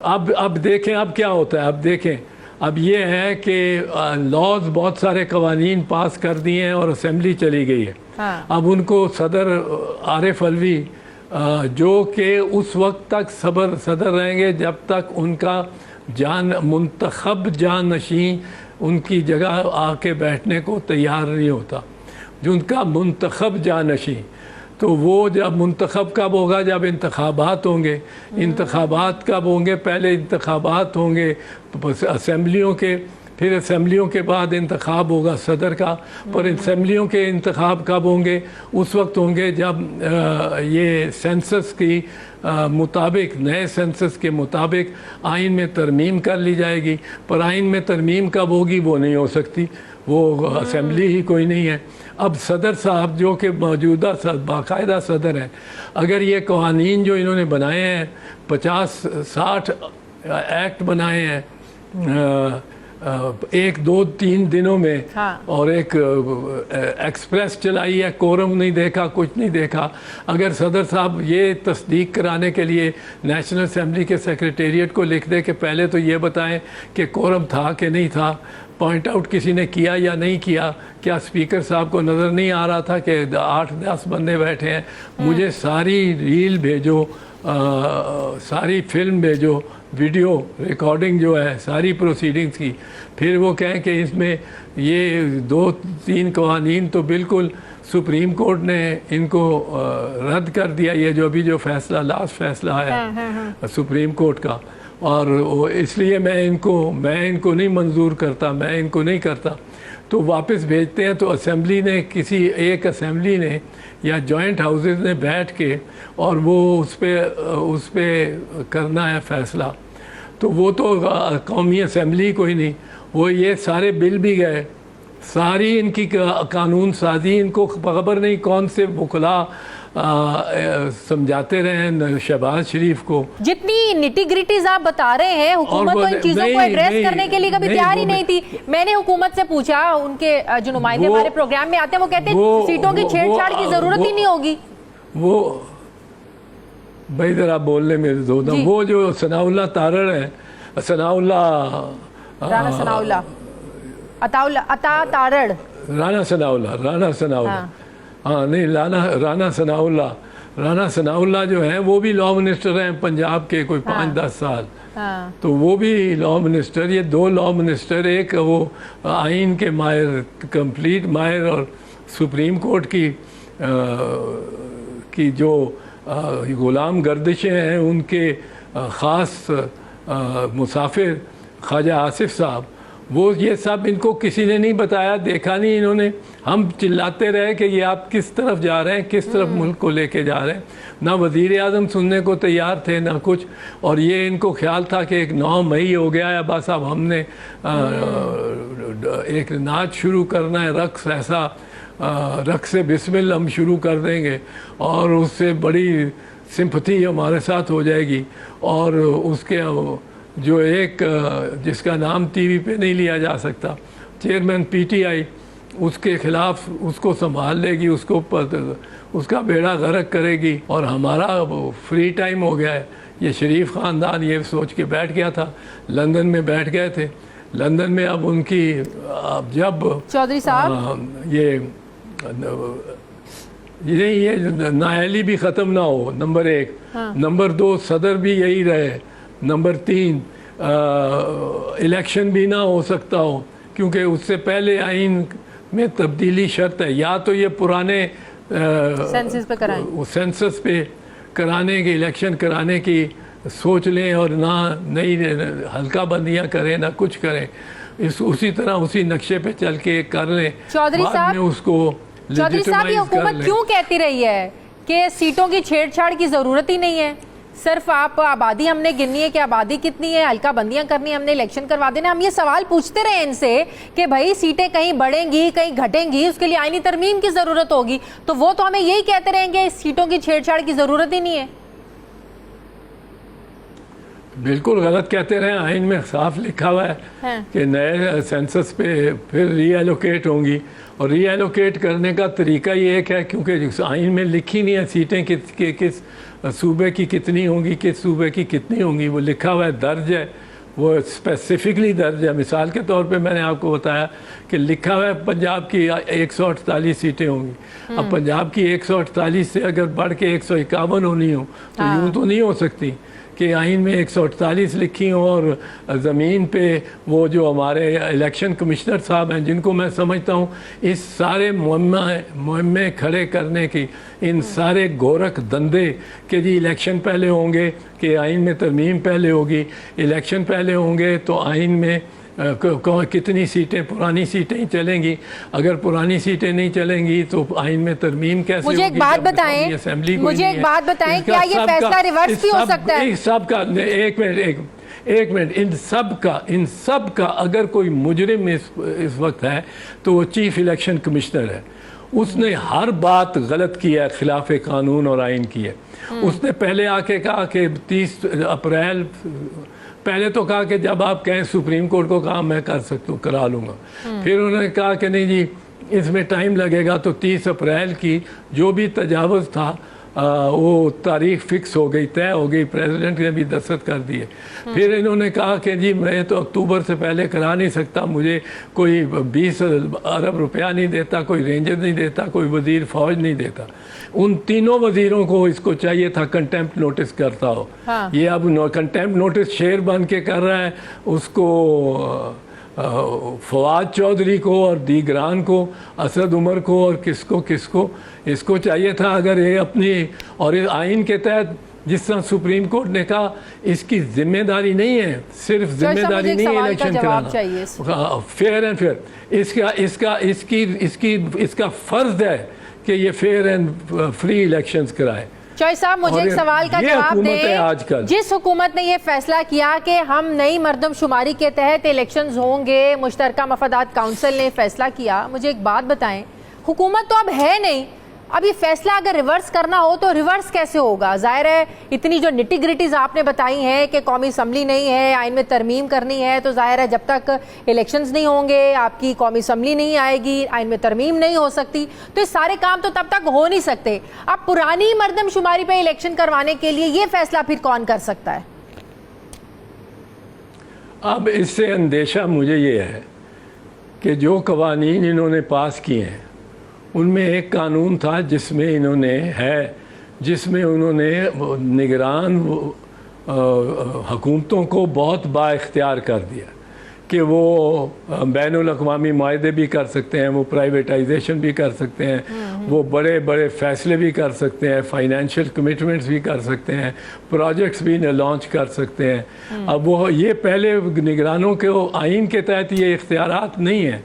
अब देखें अब क्या होता है। अब देखें अब ये है कि लॉज बहुत सारे कवानीन पास कर दिए हैं और असेंबली चली गई है। हाँ। अब उनको सदर आरिफ अलवी जो कि उस वक्त तक सदर रहेंगे जब तक उनका मुंतखब जानशी उनकी जगह आके बैठने को तैयार नहीं होता। जो उनका मुंतखब जानशी, तो वो जब मुंतखब कब होगा? जब इंतखाबात होंगे। इंतखाबात कब होंगे? पहले इंतखाबात होंगे असेंबलियों के, फिर असेंबलियों के बाद इंतखाब होगा सदर का। पर असेंबलियों के इंतखाब कब होंगे? उस वक्त होंगे जब ये सेंसस की मुताबिक, नए सेंसस के मुताबिक आइन में तरमीम कर ली जाएगी। पर आइन में तरमीम कब होगी वो नहीं हो सकती, वो असेंबली ही कोई नहीं है। अब सदर साहब जो कि मौजूदा बाकायदा सदर हैं, अगर ये कवानीन जो इन्होंने बनाए हैं 50-60 एक्ट बनाए हैं 1-2-3 दिनों में, हाँ। और एक एक्सप्रेस चलाई है, कोरम नहीं देखा, कुछ नहीं देखा। अगर सदर साहब ये तस्दीक कराने के लिए नेशनल असेंबली के सेक्रेटेरिएट को लिख दे कि पहले तो ये बताएं कि कोरम था कि नहीं था, पॉइंट आउट किसी ने किया या नहीं किया, क्या स्पीकर साहब को नज़र नहीं आ रहा था कि 8-10 बंदे बैठे हैं, मुझे सारी रील भेजो, सारी फिल्म भेजो, वीडियो रिकॉर्डिंग जो है सारी प्रोसीडिंग्स की। फिर वो कहें कि इसमें ये 2-3 कवानीन तो बिल्कुल सुप्रीम कोर्ट ने इनको रद्द कर दिया, ये जो अभी जो फैसला लास्ट फैसला आया सुप्रीम कोर्ट का, और इसलिए मैं इनको नहीं मंजूर करता, मैं इनको नहीं करता। तो वापस भेजते हैं। तो असेंबली ने एक असेंबली ने या जॉइंट हाउसेस ने बैठ के और वो उस पे करना है फैसला। तो वो तो कौमी असेंबली कोई नहीं, वो ये सारे बिल भी गए, सारी इनकी कानून साजी, इनको खबर नहीं कौन से बुखला समझाते रहे शहबाज शरीफ को। जितनी निटी ग्रिटीज आप बता रहे हैं, हुकूमत तो इन चीजों को एड्रेस करने के लिए कभी तैयार ही नहीं थी। मैंने हुकूमत से पूछा, उनके जो नुमाइंदे हमारे प्रोग्राम में आते हैं वो कहते हैं सीटों की छेड़छाड़ की जरूरत ही नहीं होगी। वो भाई जरा बोलने में दो ना, वो जो सनाउल्लाह तारड़ है, राणा सनाउल्लाह हाँ नहीं, राणा सनाउल्लाह जो है वो भी लॉ मिनिस्टर हैं पंजाब के कोई 5-10 साल। तो वो भी लॉ मिनिस्टर, ये 2 लॉ मिनिस्टर, एक वो आइन के माहिर, कंप्लीट माहिर, और सुप्रीम कोर्ट की जो गुलाम गर्दिशें हैं उनके ख़ास मुसाफिर ख्वाजा आसिफ साहब, वो ये सब इनको किसी ने नहीं बताया, देखा नहीं इन्होंने। हम चिल्लाते रहे कि ये आप किस तरफ जा रहे हैं, किस तरफ मुल्क को लेके जा रहे हैं। ना वज़ीर आज़म सुनने को तैयार थे ना कुछ, और ये इनको ख्याल था कि एक 9 मई हो गया है, बस अब हमने एक नाच शुरू करना है, रक्स, ऐसा रक्स से बिस्मिल्लाह हम शुरू कर देंगे और उससे बड़ी सिंपथी हमारे साथ हो जाएगी। और उसके जो एक जिसका नाम टीवी पे नहीं लिया जा सकता, चेयरमैन पीटीआई, उसके खिलाफ उसको संभाल लेगी, उसका बेड़ा गर्क करेगी, और हमारा फ्री टाइम हो गया है। ये शरीफ ख़ानदान ये सोच के बैठ गया था, लंदन में बैठ गए थे। लंदन में अब उनकी जब चौधरी साहब ये नाअहली भी ख़त्म ना हो, नंबर 1। नंबर 2 सदर भी यही रहे। नंबर 3 इलेक्शन भी ना हो सकता हो, क्योंकि उससे पहले आइन में तब्दीली शर्त है। या तो ये पुराने सेंसस पे कराने की, इलेक्शन कराने की सोच लें और ना नई हल्का बंदियाँ करें, ना कुछ करें, उसी तरह उसी नक्शे पे चल के कर लें। चौधरी साहब, चौधरी साहब, ये हुकूमत क्यों कहती रही है कि सीटों की छेड़छाड़ की जरूरत ही नहीं है? सिर्फ आप आबादी हमने गिननी है कि आबादी कितनी है, हल्का बंदियां करनी है, हमने इलेक्शन करवा देना। हम ये सवाल पूछते रहे इनसे कि भाई सीटें कहीं बढ़ेंगी कहीं घटेंगी, उसके लिए आईनी तरमीम की जरूरत होगी, तो वो तो हमें यही कहते रहेंगे सीटों की छेड़छाड़ की जरूरत ही नहीं है। बिल्कुल गलत कहते रहे। आइन में साफ लिखा हुआ है हाँ। कि नए सेंसस पे फिर रीएलोकेट होंगी, और रीएलोकेट करने का तरीका ये एक है, क्योंकि आइन में लिखी नहीं है सीटें किस सूबे की कितनी होंगी, किस सूबे की कितनी होंगी, वो लिखा हुआ है, दर्ज है, वो स्पेसिफिकली दर्ज है। मिसाल के तौर पे मैंने आपको बताया कि लिखा हुआ है पंजाब की 148 सीटें होंगी। अब पंजाब की 148 से अगर बढ़ के 151 होनी हो तो यूँ तो नहीं हो सकती कि आइन में 148 लिखी हो और ज़मीन पे वो जो हमारे इलेक्शन कमिश्नर साहब हैं, जिनको मैं समझता हूँ इस सारे मुहिम्मे खड़े करने की, इन सारे गोरख धंधे के जी इलेक्शन पहले होंगे कि आइन में तरमीम पहले होगी, इलेक्शन पहले होंगे तो आइन में कितनी सीटें, पुरानी सीटें ही चलेंगी, अगर पुरानी सीटें नहीं चलेंगी तो आइन में तरमीम कैसे मुझे होगी? एक बात बताएं, मुझे एक बात बताएं, क्या ये फैसला रिवर्स भी हो सकता है? एक मिनट, इन सब का अगर कोई मुजरिम इस वक्त है तो वो चीफ इलेक्शन कमिश्नर है। उसने हर बात गलत की है, खिलाफ कानून और आइन की है। उसने पहले आके कहा कि 30 अप्रैल, पहले तो कहा कि जब आप कहें सुप्रीम कोर्ट को कहा मैं कर सकता हूँ, करा लूँगा। फिर उन्होंने कहा कि नहीं जी इसमें टाइम लगेगा, तो 30 अप्रैल की जो भी तजावुज़ था वो तारीख फिक्स हो गई, तय हो गई, प्रेसिडेंट ने भी दस्तखत कर दिए। फिर इन्होंने कहा कि जी मैं तो अक्टूबर से पहले करा नहीं सकता, मुझे कोई 20 अरब रुपया नहीं देता, कोई रेंजर नहीं देता, कोई वजीर फौज नहीं देता। उन तीनों वजीरों को इसको चाहिए था कंटेम्प्ट नोटिस करता हो। हाँ। ये अब कंटेम्प्ट नोटिस शेर बन के कर रहा है, उसको फवाद चौधरी को और दीगरान को, असद उमर को और किसको इसको चाहिए था अगर ये अपनी, और इस आइन के तहत जिस तरह सुप्रीम कोर्ट ने कहा इसकी जिम्मेदारी नहीं है, सिर्फ जिम्मेदारी नहीं है इलेक्शन कराना, फेयर एंड फेयर, इसका फर्ज है कि ये फेयर एंड फ्री इलेक्शंस कराए। चौधरी साहब मुझे एक सवाल का जवाब दें। जिस हुकूमत ने ये फैसला किया कि हम नई मर्दमशुमारी के तहत इलेक्शंस होंगे, मुश्तरका मफादात काउंसिल ने फैसला किया, मुझे एक बात बताएं, हुकूमत तो अब है नहीं, अब ये फैसला अगर रिवर्स करना हो तो रिवर्स कैसे होगा? जाहिर है इतनी जो निटी ग्रिटीज आपने बताई हैं कि कौमी असम्बली नहीं है, आइन में तरमीम करनी है, तो जाहिर है जब तक इलेक्शंस नहीं होंगे आपकी कौमी असम्बली नहीं आएगी, आइन में तरमीम नहीं हो सकती, तो ये सारे काम तो तब तक हो नहीं सकते। अब पुरानी मर्दमशुमारी पे इलेक्शन करवाने के लिए ये फैसला फिर कौन कर सकता है? अब इससे अंदेशा मुझे ये है कि जो कवानीन इन्होंने पास किए हैं उनमें एक कानून था जिसमें उन्होंने निगरान हुकूमतों को बहुत बाइख्तियार कर दिया कि वो बैनुल अक़वामी माहदे भी कर सकते हैं, वो प्राइवेटाइजेशन भी कर सकते हैं, वो बड़े बड़े फैसले भी कर सकते हैं, फाइनेंशियल कमिटमेंट्स भी कर सकते हैं, प्रोजेक्ट्स भी लॉन्च कर सकते हैं। अब वो ये पहले निगरानों के आइन के तहत ये इख्तियारात नहीं है,